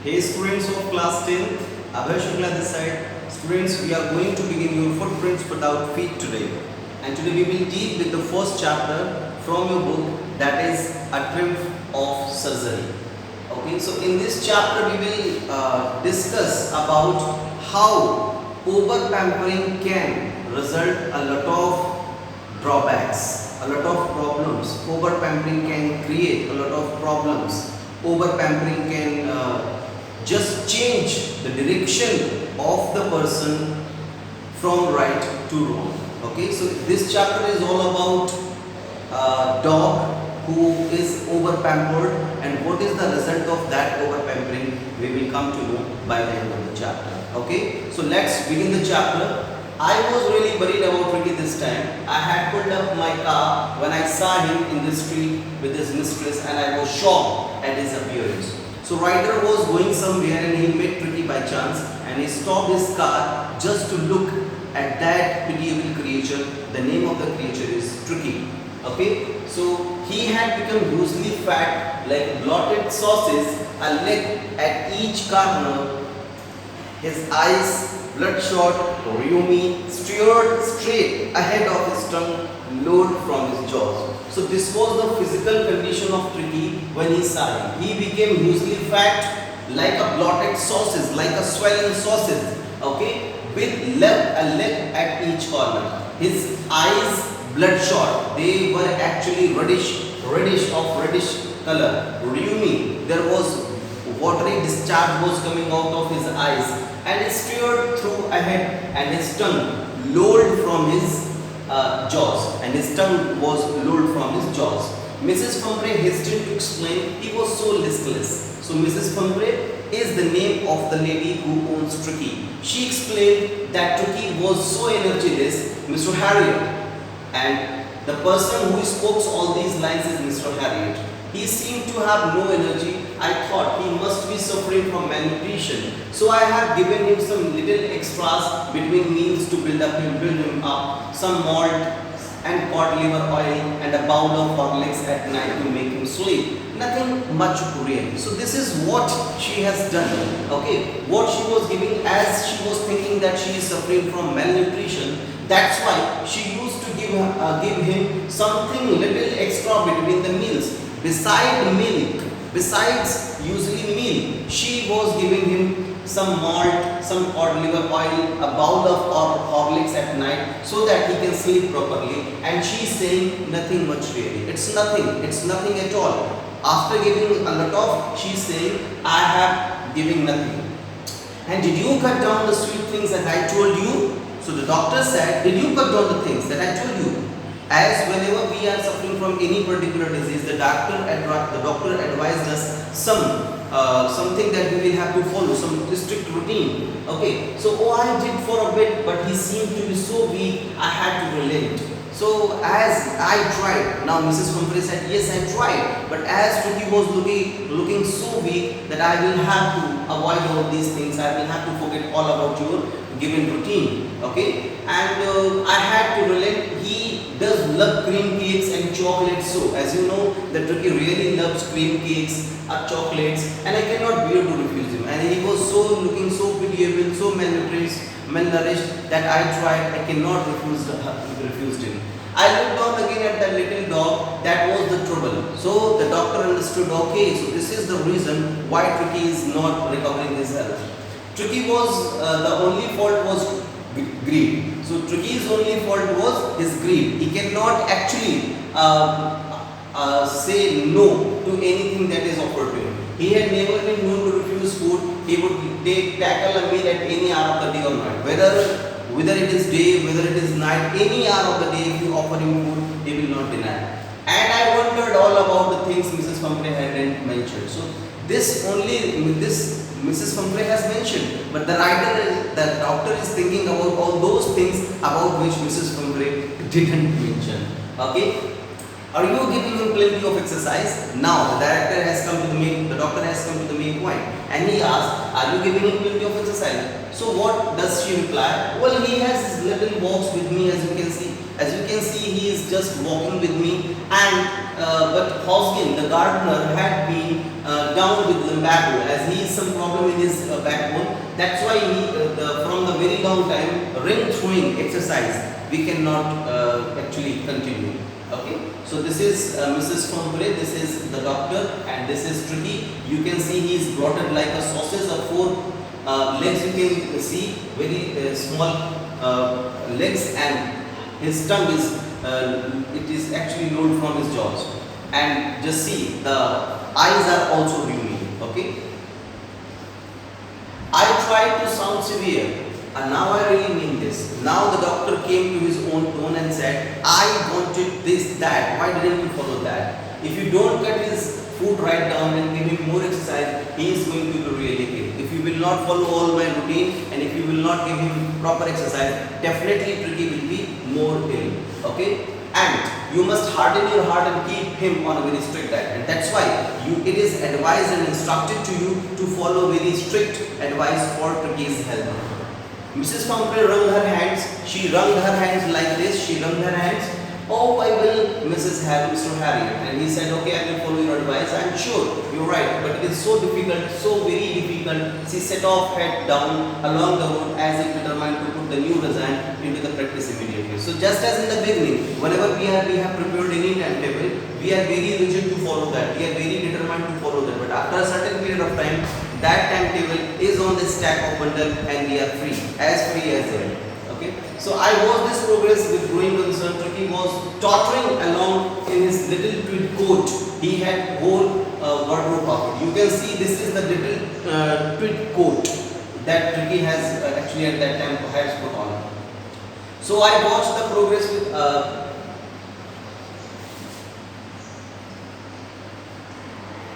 Hey students of class 10, Abhay Shukla this side. Students, we are going to begin your footprints without feet today. And today we will deal with the first chapter from your book, that is A Triumph of Surgery. Okay, so in this chapter we will discuss about how over pampering can result a lot of drawbacks, a lot of problems. Over pampering can create a lot of problems. Over pampering can just change the direction of the person from right to wrong. Okay, so this chapter is all about dog who is over pampered and what is the result of that over pampering we will come to know by the end of the chapter. Okay, so let's begin the chapter. I was really worried about Ricky this time. I had pulled up my car when I saw him in the street with his mistress and I was shocked at his appearance. So Ryder was going somewhere and he met Tricky by chance and he stopped his car just to look at that pitiable creature. The name of the creature is Tricky. Okay, so he had become hugely fat like blotted sauces, a leg at each corner. His eyes bloodshot, rheumy, stared straight ahead of his tongue, lowered from his jaws. So this was the physical condition of Tricky when he saw him. He became hugely fat, like a blotted sausage, like a swelling sausage, okay, with a leg at each corner. His eyes bloodshot, they were actually reddish color, rheumy. There was watery discharge was coming out of his eyes and he stared through ahead and his tongue lowered from his jaws and his tongue was lowered from his jaws. Mrs. Pumphrey hastened to explain he was so listless. So Mrs. Pumphrey is the name of the lady who owns Tricky. She explained that Tricky was so energyless, Mr. Harriet, and the person who spoke all these lines is Mr. Harriet. He seemed to have no energy. I thought he must be suffering from malnutrition. So I have given him some little extras between meals to build him up, some malt and cod liver oil and a bowl of Horlicks at night to make him sleep. Nothing much really. So this is what she has done. Okay, what she was giving, as she was thinking that she is suffering from malnutrition, that's why she used to give him something little extra between the meals. Besides usually meal, she was giving him some malt, some cod liver oil, a bowl of Horlicks at night so that he can sleep properly. And she's saying nothing much really. It's nothing at all. After giving a lot of, she's saying, I have given nothing. And did you cut down the sweet things that I told you? So the doctor said, did you cut down the things that I told you? As whenever we are suffering from any particular disease, the doctor advised us something that we will have to follow, some strict routine. Okay, so I did for a bit, but he seemed to be so weak, I had to relent. So as I tried, now Mrs. Pumphrey said, yes, I tried, but as Tricky was looking so weak that I will have to avoid all these things, I will have to forget all about your given routine. Okay, and I had to relent. He does love cream cakes and chocolates, so as you know that Tricky really loves cream cakes, chocolates, and I cannot bear to refuse him. And he was looking so pitiable, so malnourished that I tried. I cannot refuse him. I looked down again at that little dog. That was the trouble. So the doctor understood. Okay, so this is the reason why Tricky is not recovering his health. Tricky was the only fault was greed. So Tricky's only fault was his greed. He cannot actually say no to anything that is offered to him. He had never been known to refuse food. He would tackle a meal at any hour of the day or night. Whether it is day, whether it is night, any hour of the day, if you offer him food, he will not deny. And I wondered all about the things Mrs. Pumphrey had mentioned. So this Mrs. Pumphrey has mentioned, but the doctor is thinking about all those things about which Mrs. Pumphrey didn't mention. Okay. Are you giving him plenty of exercise? Now the doctor has come to the main point and he asked, are you giving him plenty of exercise? So what does she reply? Well, he has his little walks with me, as you can see. As you can see, he is just walking with me, and but Hoskin, the gardener, had been down with lumbago, as he is some problem in his backbone. That's why he, from the very long time, ring throwing exercise we cannot actually continue. Okay, so this is Mrs. Fombre, this is the doctor, and this is Tricky. You can see he is bloated like a sausage of 4 legs. You can see very small legs, and his tongue is it is actually lowered from his jaws. And just see, the eyes are also gloomy. Okay, I tried to sound severe, and now I really mean this. Now the doctor came to his own tone and said, I wanted this, that. Why didn't you follow that? If you don't cut his food right down and give him more exercise, he is going to be really ill. If you will not follow all my routine, and if you will not give him proper exercise, definitely Tricky will be more ill. Okay? And you must harden your heart and keep him on a very strict diet. And that's why it is advised and instructed to you to follow very strict advice for Tricky's health. Mrs. Fombre wrung her hands. She wrung her hands like this. She wrung her hands. Oh, I will, Mr. Harriet. And he said, okay, I will follow your advice. I am sure you're right, but it is so difficult, so very difficult. She set off head down along the road as if determined to put the new resign into the practice immediately. So just as in the beginning, whenever we have prepared any timetable, we are very rigid to follow that. We are very determined to follow that. But after a certain period of time, that timetable is on the stack of bundle and we are free as air. Okay, so I watched this progress with growing concern. Tricky was tottering along in his little tweed coat. He had whole wardrobe of it. You can see this is the little tweed coat that Tricky has actually at that time has put on. So I watched the progress with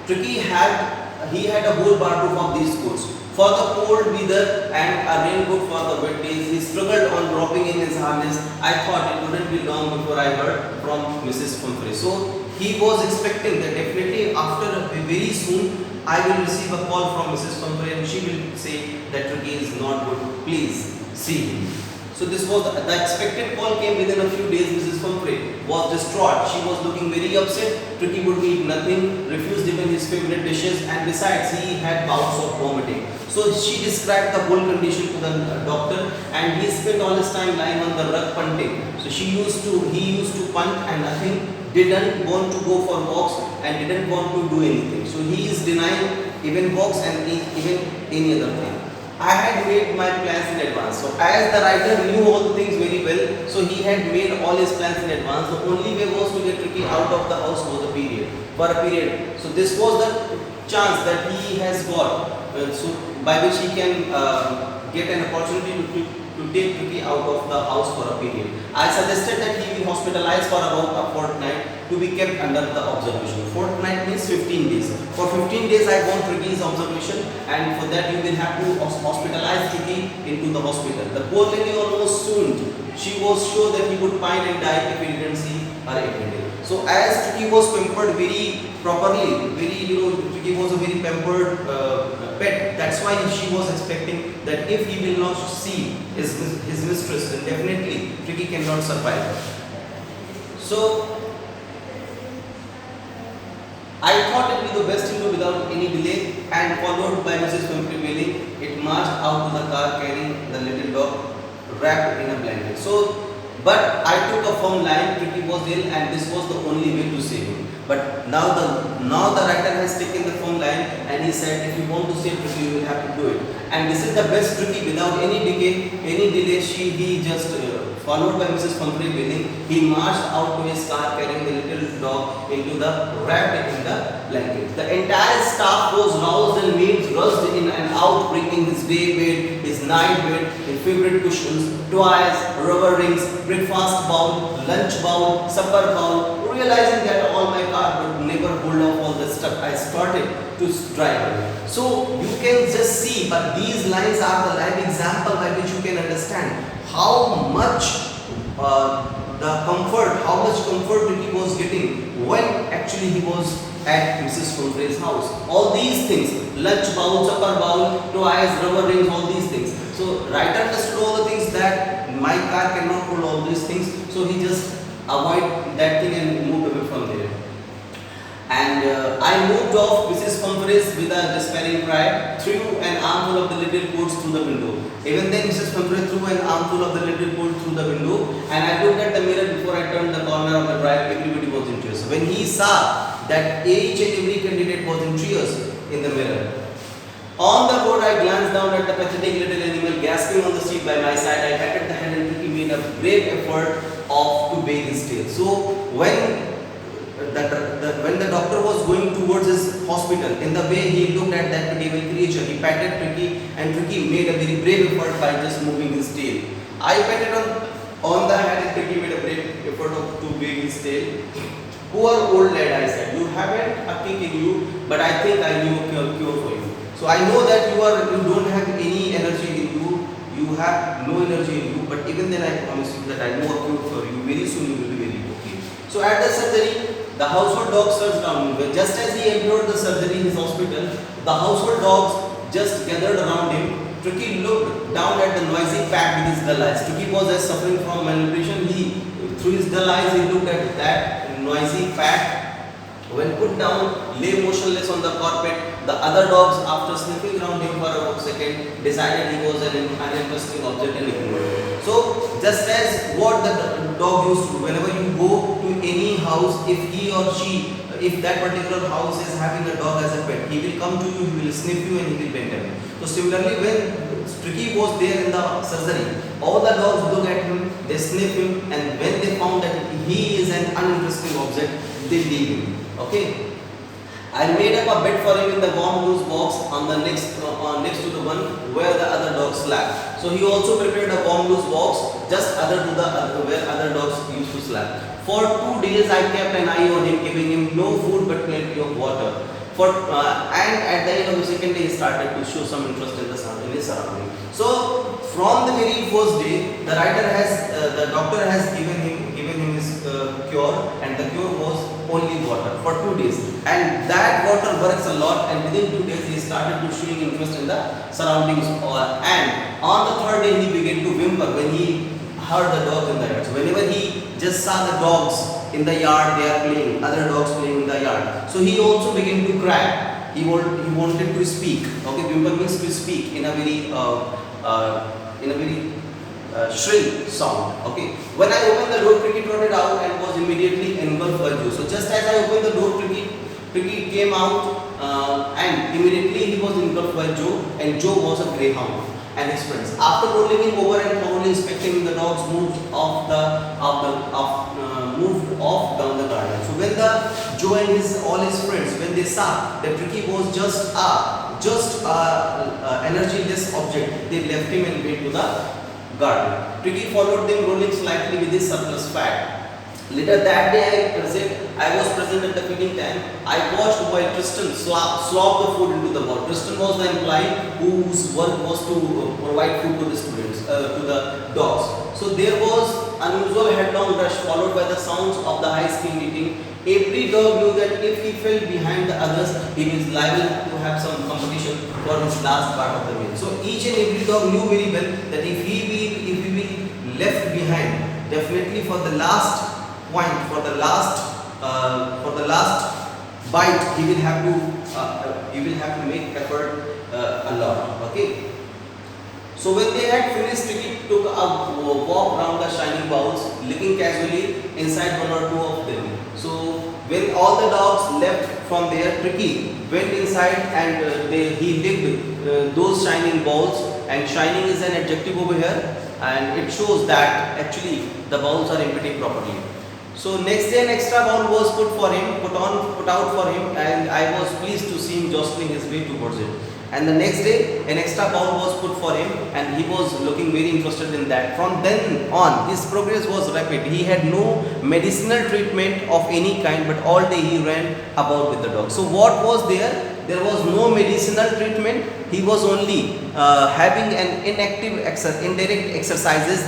Tricky had a whole wardrobe of these coats. For the cold weather and a raincoat for the wet days, he struggled on dropping in his harness. I thought it wouldn't be long before I heard from Mrs. Fombre. So he was expecting that definitely after very soon I will receive a call from Mrs. Fombre and she will say that Tricky is not good. Please see him. So this was the expected call came within a few days. Mrs. Fombre was distraught. She was looking very upset. Tricky would eat nothing, refused even his favorite dishes, and besides he had bouts of vomiting. So she described the whole condition to the doctor, and he spent all his time lying on the rug punting. So he used to punt and nothing, didn't want to go for walks and didn't want to do anything. So he is denying even walks and even any other thing. I had made my plans in advance. So as the writer knew all the things very well, so he had made all his plans in advance. The only way was to get Tricky out of the house for a period. So this was the chance that he has got, so by which he can get an opportunity to take Tricky out of the house for a period. I suggested that he be hospitalized for about a fortnight to be kept under the observation. Fortnight means 15 days. For 15 days I want Tricky's observation, and for that you will have to hospitalize Tricky into the hospital. The poor lady almost swooned. She was sure that he would pine and die if he didn't see her every day. So as Tricky was pampered very properly, Tricky was a very pampered pet. That's why she was expecting that if he will not see his mistress, then definitely Tricky cannot survive. So I thought it would be the best to do without any delay, and followed by Mrs. Fombre wailing, it marched out to the car carrying the little dog wrapped in a blanket. But I took a firm line. Tricky was ill, and this was the only way to save him. But now the writer has taken the firm line, and he said, if you want to save Tricky, you will have to do it. And this is the best Tricky without any delay. He just followed by Mrs. Fombre wailing, he marched out to his car carrying the little dog wrapped in the blanket. The entire staff was roused and maids rushed in and out, bringing his day bed, his night bed, his favorite cushions, toys, rubber rings, breakfast bowl, lunch bowl, supper bowl. Realizing that all my car would never hold off all the stuff, I started to drive away. So you can just see, but these lines are the live example by which you can understand how much how much comfort Tricky was getting when actually he was at Mrs. Fombre's house. All these things, lunch bowl, supper bowl, toys, rubber rings, all these things. So writer understood all the things that my car cannot hold all these things. So he just avoid that thing and moved away from there. And I moved off Mrs. Humphreys with a despairing cry, threw an armful of the little coats through the window. Even then, Mrs. Humphreys threw an armful of the little coat through the window, and I looked at the mirror before I turned the corner of the drive. Everybody was in tears. So when he saw that each and every candidate was in tears in the mirror. On the road, I glanced down at the pathetic little animal gasping on the seat by my side. I patted the hand and he made a brave effort to wag his tail. So when the doctor was going towards his hospital, in the way he looked at that little creature, he patted Tricky, and Tricky made a very brave effort by just moving his tail. I patted on the hand and Tricky made a brave effort to wag his tail. Poor old lad, I said, you haven't a kick in you, but I think I knew a cure for you. So I know that you don't have any energy in you, you have no energy in you, but even then I promise you that I know a cure for you. Very soon you will be very okay. So at the surgery, the household dog searched around him. Just as he entered the surgery in his hospital, the household dogs just gathered around him. Tricky looked down at the noisy pack with his dull eyes. Tricky was suffering from malnutrition. Through his dull eyes, he looked at that noisy pack. When put down, lay motionless on the carpet. The other dogs, after sniffing around him for a second, decided he was an uninteresting object and ignored him. So, just as what the dog used to do, whenever you go to any house, if he or she, if that particular house is having a dog as a pet, he will come to you, he will sniff you and he will bend down. So, similarly, when Tricky was there in the surgery, all the dogs look at him, they sniff him, and when they found that he is an uninteresting object, they leave him. Okay. I made up a bed for him in the warm loose box on the next to the one where the other dogs slept. So he also prepared a warm loose box just other to the where other dogs used to sleep. For 2 days I kept an eye on him, giving him no food but plenty of water. And at the end of the second day he started to show some interest in his surrounding. So from the very first day, the doctor has given him his cure, and the cure was only water for 2 days, and that water works a lot, and within 2 days he started to showing interest in the surroundings, and on the third day he began to whimper when he heard the dogs in the yard. So whenever he just saw the dogs in the yard, they are playing, other dogs playing in the yard, so he also began to cry. He wanted to speak. Okay, whimper means to speak in a very shrill sound. Okay. When I opened the door, Tricky trotted out and was immediately engulfed by Joe. So just as I opened the door, Tricky came out and immediately he was engulfed by Joe, and Joe was a greyhound and his friends. After rolling him over and thoroughly inspecting him, the dogs moved off down the garden. So when Joe and all his friends, when they saw that Tricky was just energyless object, they left him and went to the garden. Tricky followed them, rolling slightly with his surplus fat. Later that day I was present at the feeding time. I watched while Tristan slopped the food into the bowl. Tristan was the employee whose work was to provide food to the students, to the dogs. So there was unusual headlong rush followed by the sounds of the high-speed eating. Every dog knew that if he fell behind the others, he was liable to have some competition for his last part of the meal. So each and every dog knew very well that if he be left behind, definitely for the last point, for the last bite, he will have to make effort a lot. Okay. So when they had finished, Tricky took a walk around the shining bowls, licking casually inside one or two of them. So when all the dogs left from there, Tricky went inside and he licked those shining bowls. And shining is an adjective over here, and it shows that actually the bowls are empty properly. So next day an extra bowl was put out for him, and I was pleased to see him jostling his way towards it. And the next day an extra bowl was put for him, and he was looking very interested in that. From then on his progress was rapid. He had no medicinal treatment of any kind, but all day he ran about with the dog. So what was there? There was no medicinal treatment. He was only having an indirect exercises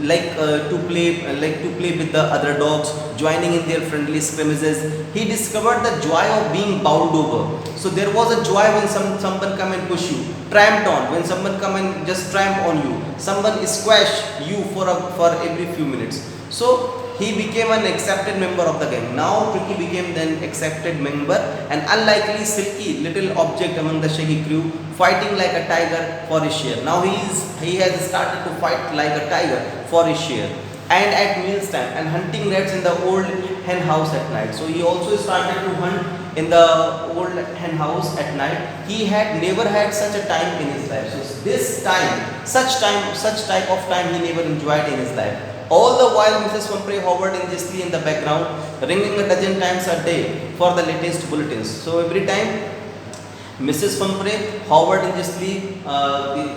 like to play with the other dogs, joining in their friendly scrimmages. He discovered the joy of being bowled over. So there was a joy when someone come and push you, tramped on, when someone come and just tramp on you, someone squash you for every few minutes. So he became an accepted member of the gang. Now Tricky became then accepted member, an unlikely silky little object among the Shaggy crew, fighting like a tiger for his share. Now he has started to fight like a tiger for his share, and at meals time, and hunting rats in the old hen house at night. So he also started to hunt in the old hen house at night. He had never had such a time in his life. So this time, such type of time he never enjoyed in his life. All the while Mrs. Pumphrey hovered anxiously in the background, ringing a dozen times a day for the latest bulletins. So every time Mrs. Pumphrey hovered anxiously.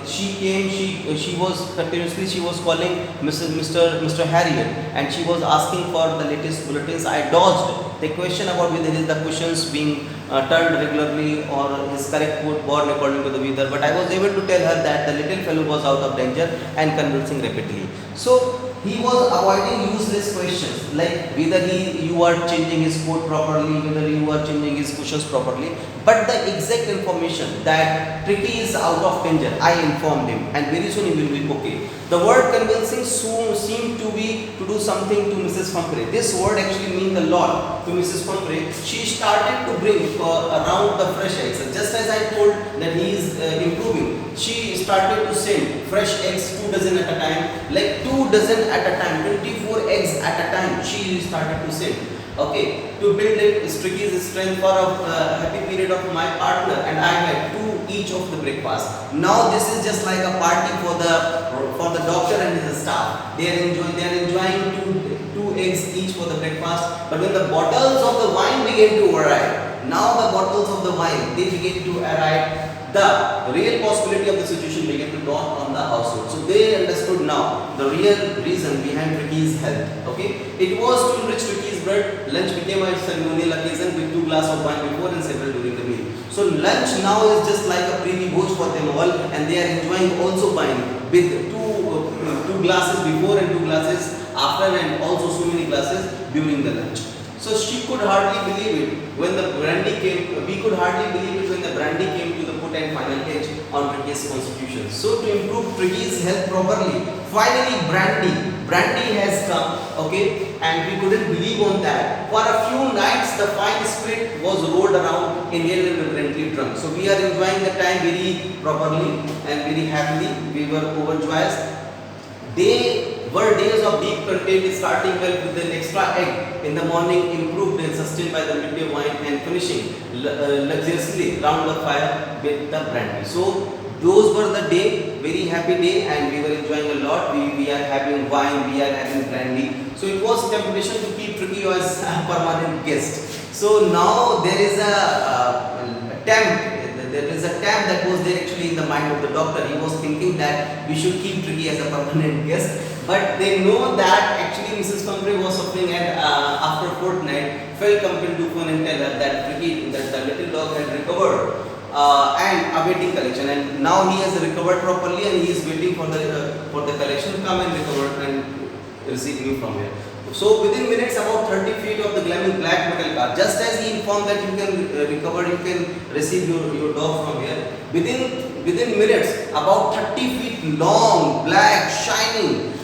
She was continuously, she was calling Mr. Harriet, and she was asking for the latest bulletins. I dodged the question about whether the cushions being turned regularly or his correct foot born according to the weather, but I was able to tell her that the little fellow was out of danger and conversing rapidly. So he was avoiding useless questions like whether you are changing his coat properly, whether you are changing his cushions properly, but the exact information that Tricky is out of danger, I informed him, and very soon he will be okay. The word convincing soon seemed to be to do something to Mrs. Pumphrey. This word actually means a lot to Mrs. Pumphrey. She started to bring around the fresh eggs. Just as I told that he is improving, she started to send fresh eggs 2 dozen at a time, like 2 dozen at a time, 24 eggs at a time. She started to send. Okay, to build it is Tricky's strength for a happy period of my partner, and I had 2 each of the breakfast. Now this is just like a party for the doctor and his staff. They are enjoying two eggs each for the breakfast. But when the bottles of the wine began to arrive, now the bottles of the wine they began to arrive, the real possibility of the situation began to dawn on the household. So they understood now the real reason behind Tricky's health. Okay, it was to enrich Tricky's blood. Lunch became a ceremonial occasion with 2 glasses of wine before and several during the meal. So lunch now is just like a preview bhoj for them all, and they are enjoying also wine with two glasses before and 2 glasses after, and also so many glasses during the lunch. So she could hardly believe it when the brandy came. We could hardly believe it when the brandy came to the put and final edge on Tricky's constitution. So to improve Tricky's health properly, finally brandy has come. Okay, and we couldn't believe on that. For a few nights, the fine spirit was rolled around in irreverently drunk. So we are enjoying the time very properly and very happily. We were overjoyed. They were days of deep content, starting well with an extra egg in the morning, improved and sustained by the midday wine, and finishing luxuriously round the fire with the brandy. So those were the day, very happy day, and we were enjoying a lot. We are having wine, we are having brandy. So it was temptation to keep Tricky as a permanent guest. So now there is a attempt. There is a tab that was there actually in the mind of the doctor. He was thinking that we should keep Tricky as a permanent guest, but they know that actually Mrs. Pumphrey was suffering, and after a fortnight felt compelled to phone and tell her that Tricky, that the little dog had recovered and awaiting collection, and now he has recovered properly and he is waiting for the collection to come and recover and receive me from here. So within minutes, about 30 feet of the glaring black metal car, just as he informed that you can recover, you can receive your dog from here. Within minutes, about 30 feet long, black, shining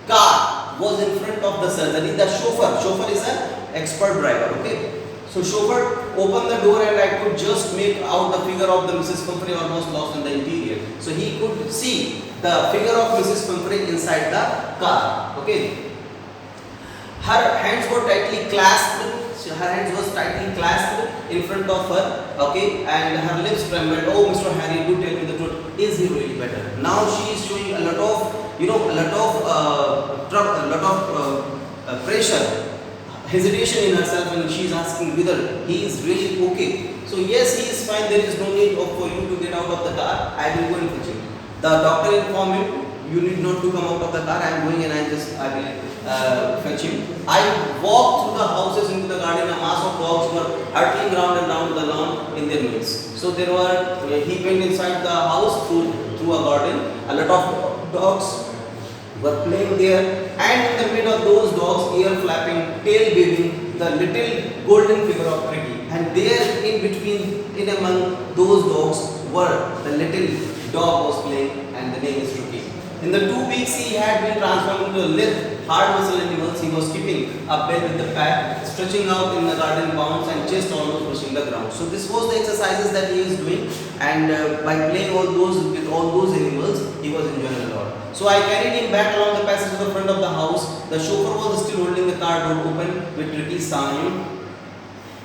car was in front of the surgery. The chauffeur is an expert driver. Okay, so chauffeur opened the door, and I could just make out the figure of the Mrs. Pumphrey almost lost in the interior. So he could see the figure of Mrs. Pumphrey inside the car. Okay. Her hands were tightly clasped. Her hands was tightly clasped in front of her. Okay, and her lips trembled. Oh, Mr. Harry, do tell me the truth. Is he really better? Now she is showing a lot of pressure, hesitation in herself, and she is asking whether he is really okay. So yes, he is fine. There is no need for you to get out of the car. I will go and fetch him. The doctor informed him, you need not to come out of the car. I am going and I will fetch him. I walked through the houses into the garden. A mass of dogs were hurtling round and round the lawn in their midst. So there were, he went inside the house through a garden. A lot of dogs were playing there, and in the middle of those dogs, ear flapping, tail waving, the little golden figure of Tricky. And there in between, in among those dogs, were the little dog was playing, and the name is Tricky. In the 2 weeks he had been transformed into a lithe, hard muscle animals, he was keeping a bed with the pad, stretching out in the garden bounds and chest almost pushing the ground. So this was the exercises that he is doing, and by playing all those with all those animals, he was enjoying a lot. So I carried him back along the passage to the front of the house. The chauffeur was still holding the car door open with Ricky saw him.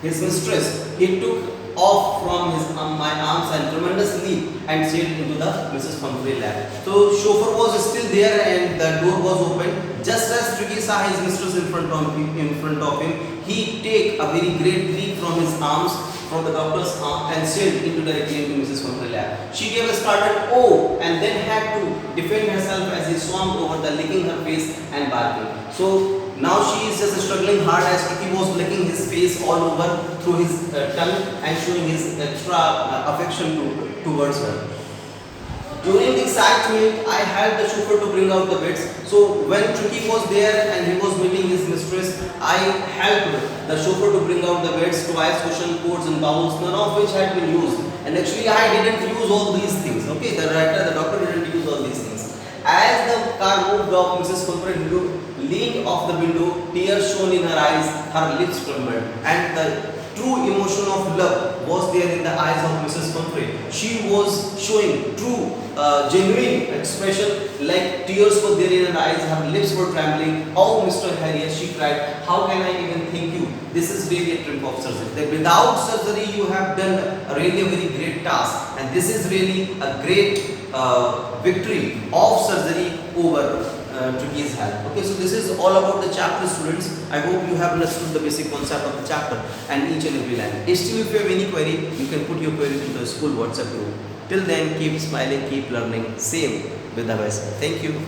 His mistress, he took off from his my arms and tremendous leap and sailed into the Mrs. Pumphrey lap. So chauffeur was still there and the door was open. Just as Tricky saw his mistress in front of him, he take a very great leap from his arms, from the doctor's arm, and sailed into directly into Mrs. Pumphrey lap. She gave a startled oh and then had to defend herself as he swarmed over the, licking her face and barking. So now she is just struggling hard as Tricky was licking his face all over through his tongue and showing his extra affection towards her. During the excitement, I helped the chauffeur to bring out the beds. So when Tricky was there and he was meeting his mistress, I helped the chauffeur to bring out the beds, twice cushion, coats and bowls, none of which had been used. And actually I didn't use all these things. Okay, the doctor didn't use all these things. As the car moved off, Mrs. Pumphrey leaned off the window, tears shone in her eyes, her lips trembled, and the true emotion of love was there in the eyes of Mrs. Pumphrey. She was showing true, genuine expression, like tears were there in her eyes, her lips were trembling. Oh, Mr. Harriet, she cried, how can I even thank you? This is really a trip of surgery. That without surgery, you have done really a very great task, and this is really a great victory of surgery over Tricky's health. Okay, so this is all about the chapter, students. I hope you have understood the basic concept of the chapter and each and every line. Still, if you have any query, you can put your query into the school WhatsApp group. Till then, keep smiling, keep learning. Same with the Thank you.